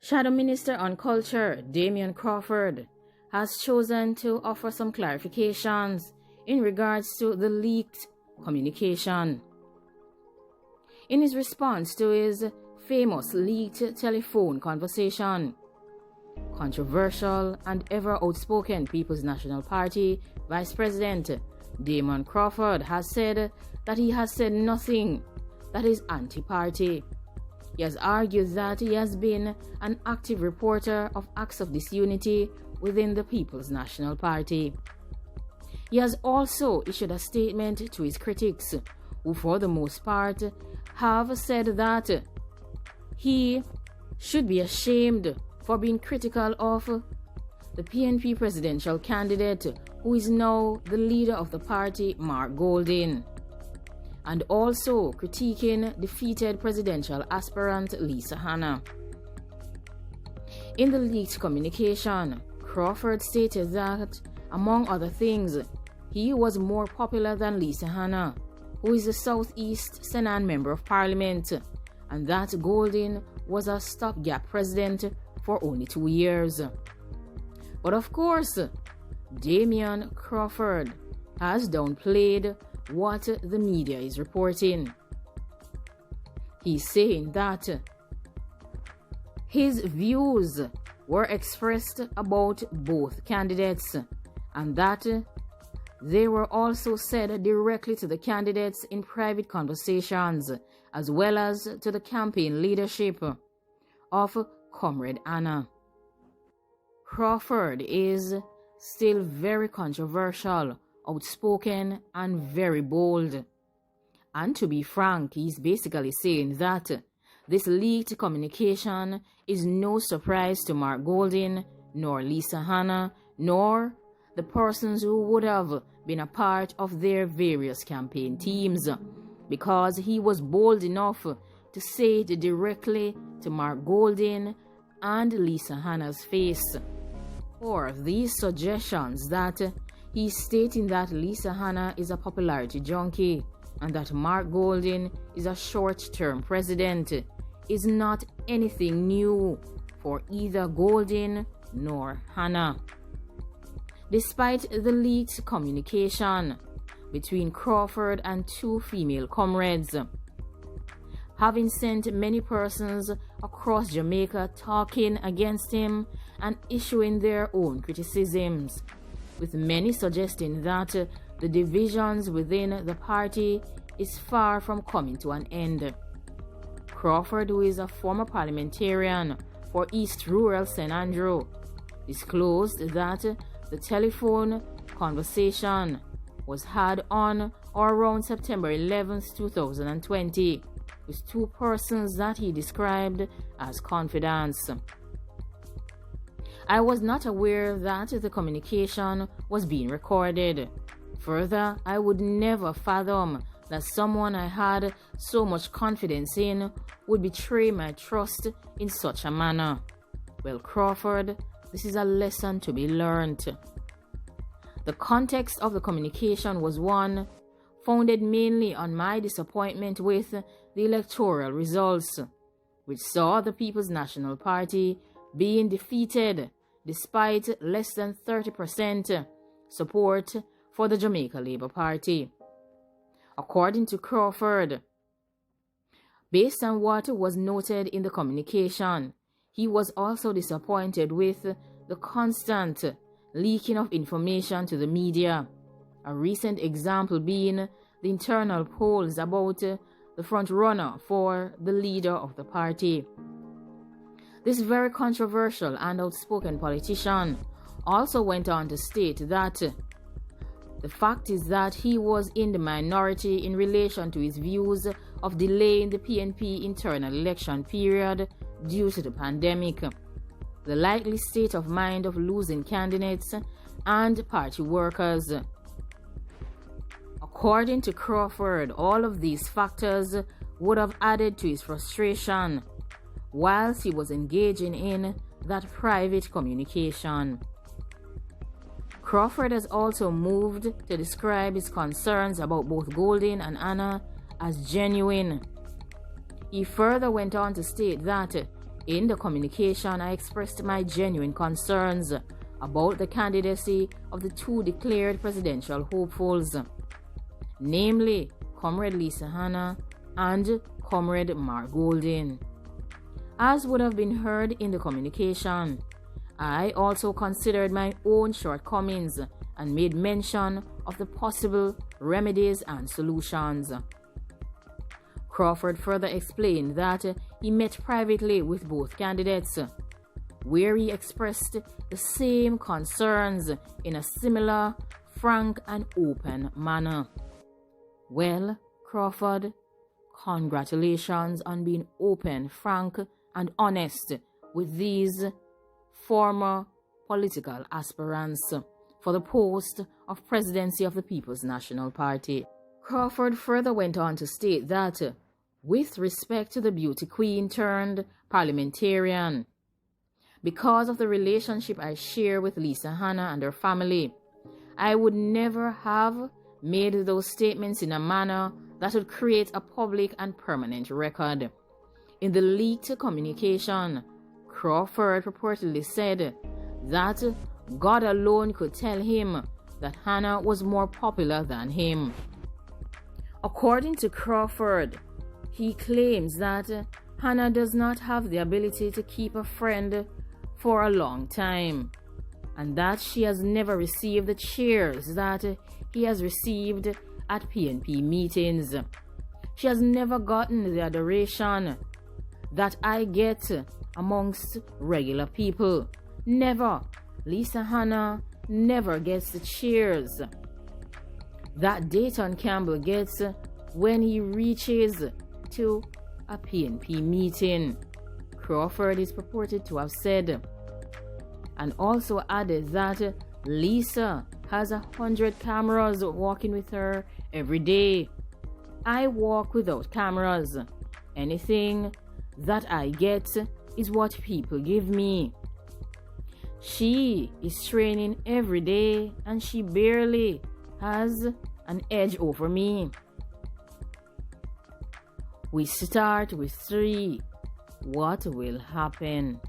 Shadow Minister on Culture, Damian Crawford, has chosen to offer some clarifications in regards to the leaked communication. In his response to his famous leaked telephone conversation, controversial and ever outspoken People's National Party Vice President Damian Crawford has said that he has said nothing that is anti-party. He has argued that he has been an active reporter of acts of disunity within the People's National Party. He has also issued a statement to his critics, who for the most part have said that he should be ashamed for being critical of the PNP presidential candidate, who is now the leader of the party, Mark Golding, and also critiquing defeated presidential aspirant Lisa Hanna. In the leaked communication, Crawford stated that, among other things, he was more popular than Lisa Hanna, who is the Southeast Senan Member of Parliament, and that Golding was a stopgap president for only 2 years. But of course, Damian Crawford has downplayed what the media is reporting. He's saying that his views were expressed about both candidates and that they were also said directly to the candidates in private conversations, as well as to the campaign leadership of Comrade Hanna. Crawford is still very controversial, outspoken, and very bold. And to be frank, he's basically saying that this leaked communication is no surprise to Mark Golding, nor Lisa Hanna, nor the persons who would have been a part of their various campaign teams, because he was bold enough to say it directly to Mark Golding and Lisa Hanna's face. For these suggestions that he's stating that Lisa Hanna is a popularity junkie and that Mark Golding is a short-term president is not anything new for either Golding nor Hanna. Despite the leaked communication between Crawford and two female comrades, having sent many persons across Jamaica talking against him and issuing their own criticisms, with many suggesting that the divisions within the party is far from coming to an end. Crawford, who is a former parliamentarian for East Rural St. Andrew, disclosed that the telephone conversation was had on or around September 11, 2020, with two persons that he described as confidants. I was not aware that the communication was being recorded. Further, I would never fathom that someone I had so much confidence in would betray my trust in such a manner. Well, Crawford, this is a lesson to be learned. The context of the communication was one founded mainly on my disappointment with the electoral results, which saw the People's National Party being defeated despite less than 30% support for the Jamaica Labour Party. According to Crawford, based on what was noted in the communication, he was also disappointed with the constant leaking of information to the media, a recent example being the internal polls about the front-runner for the leader of the party. This very controversial and outspoken politician also went on to state that the fact is that he was in the minority in relation to his views of delaying the PNP internal election period due to the pandemic, the likely state of mind of losing candidates and party workers. According to Crawford, all of these factors would have added to his frustration whilst he was engaging in that private communication. Crawford has also moved to describe his concerns about both Golding and Hanna as genuine. He further went on to state that In the communication, I expressed my genuine concerns about the candidacy of the two declared presidential hopefuls, namely Comrade Lisa Hanna and Comrade Mark Golding. As would have been heard in the communication, I also considered my own shortcomings and made mention of the possible remedies and solutions. Crawford further explained that he met privately with both candidates, where he expressed the same concerns in a similar, frank and open manner. Well, Crawford, congratulations on being open, frank and honest with these former political aspirants for the post of Presidency of the People's National Party. Crawford further went on to state that, with respect to the beauty queen turned parliamentarian, because of the relationship I share with Lisa Hanna and her family, I would never have made those statements in a manner that would create a public and permanent record. In the leaked communication, Crawford purportedly said that God alone could tell him that Hanna was more popular than him. According to Crawford, he claims that Hanna does not have the ability to keep a friend for a long time, and that she has never received the cheers that he has received at PNP meetings. She has never gotten the adoration that I get amongst regular people. Never. Lisa Hanna never gets the cheers that Dayton Campbell gets when he reaches to a PNP meeting, Crawford is purported to have said, and also added that Lisa has 100 cameras walking with her every day. I walk without cameras. Anything that I get is what people give me. She is training every day and she barely has an edge over me. We start with 3. What will happen?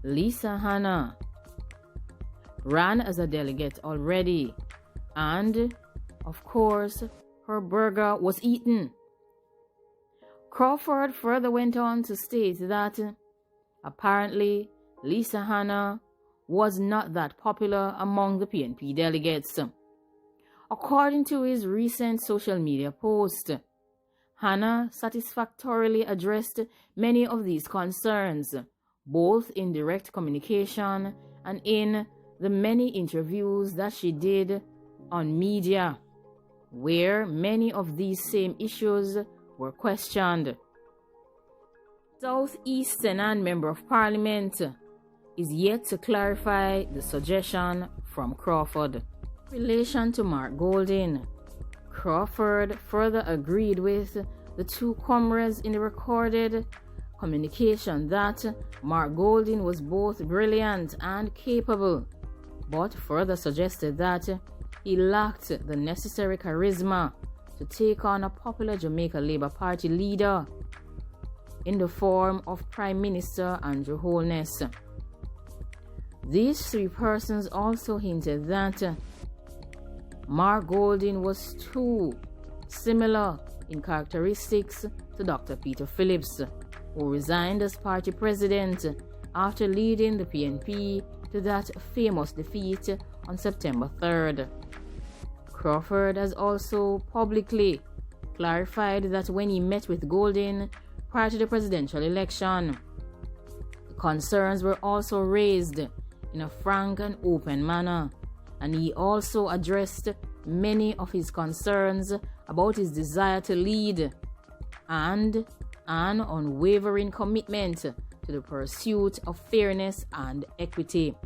Lisa Hanna ran as a delegate already, and of course her burger was eaten. Crawford further went on to state that apparently Lisa Hanna was not that popular among the PNP delegates. According to his recent social media post, Hanna satisfactorily addressed many of these concerns, both in direct communication and in the many interviews that she did on media, where many of these same issues were questioned. Southeastern Member of Parliament is yet to clarify the suggestion from Crawford. In relation to Mark Golding, Crawford further agreed with the two comrades in the recorded communication that Mark Golding was both brilliant and capable, but further suggested that he lacked the necessary charisma to take on a popular Jamaica Labour Party leader in the form of Prime Minister Andrew Holness. These 3 persons also hinted that Mark Golding was too similar in characteristics to Dr. Peter Phillips, who resigned as party president after leading the PNP to that famous defeat on September 3rd. Crawford has also publicly clarified that when he met with Golding prior to the presidential election, the concerns were also raised in a frank and open manner, and he also addressed many of his concerns about his desire to lead and an unwavering commitment to the pursuit of fairness and equity.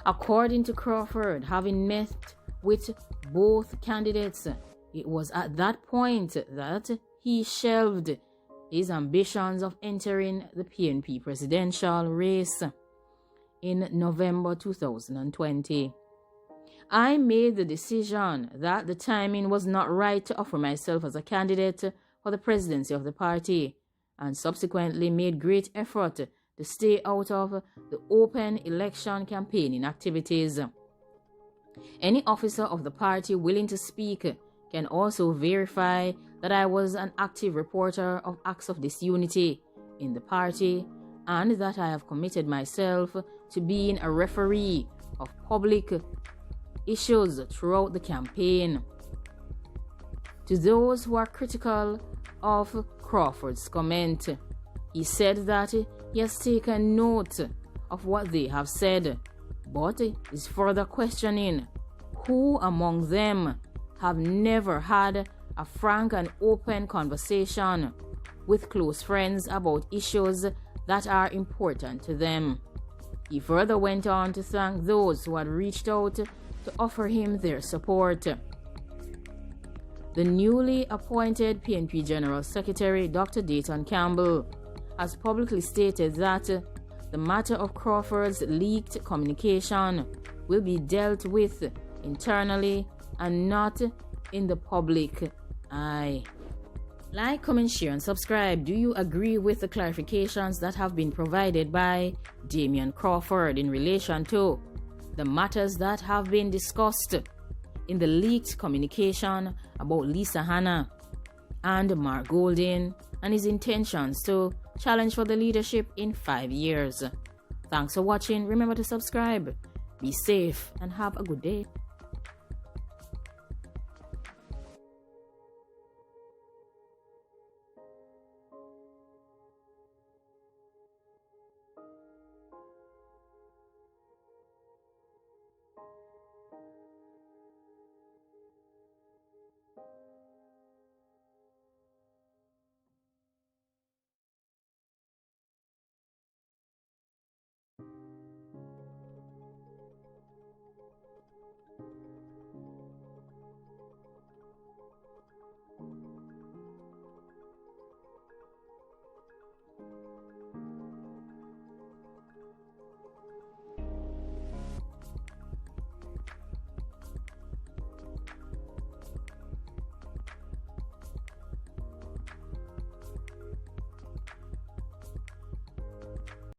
According to Crawford, having met with both candidates, it was at that point that he shelved his ambitions of entering the PNP presidential race in November 2020. I made the decision that the timing was not right to offer myself as a candidate for the presidency of the party, and subsequently made great effort to stay out of the open election campaigning activities. Any officer of the party willing to speak can also verify that I was an active reporter of acts of disunity in the party and that I have committed myself to being a referee of public issues throughout the campaign. To those who are critical of Crawford's comment, he said that he has taken note of what they have said, but is further questioning who among them have never had a frank and open conversation with close friends about issues that are important to them. He further went on to thank those who had reached out to offer him their support. The newly appointed PNP General Secretary, Dr. Dayton Campbell, has publicly stated that the matter of Crawford's leaked communication will be dealt with internally and not in the public eye. Like, comment, share, and subscribe. Do you agree with the clarifications that have been provided by Damian Crawford in relation to the matters that have been discussed in the leaked communication about Lisa Hanna and Mark Golding and his intentions to challenge for the leadership in 5 years? Thanks for watching. Remember to subscribe. Be safe and have a good day.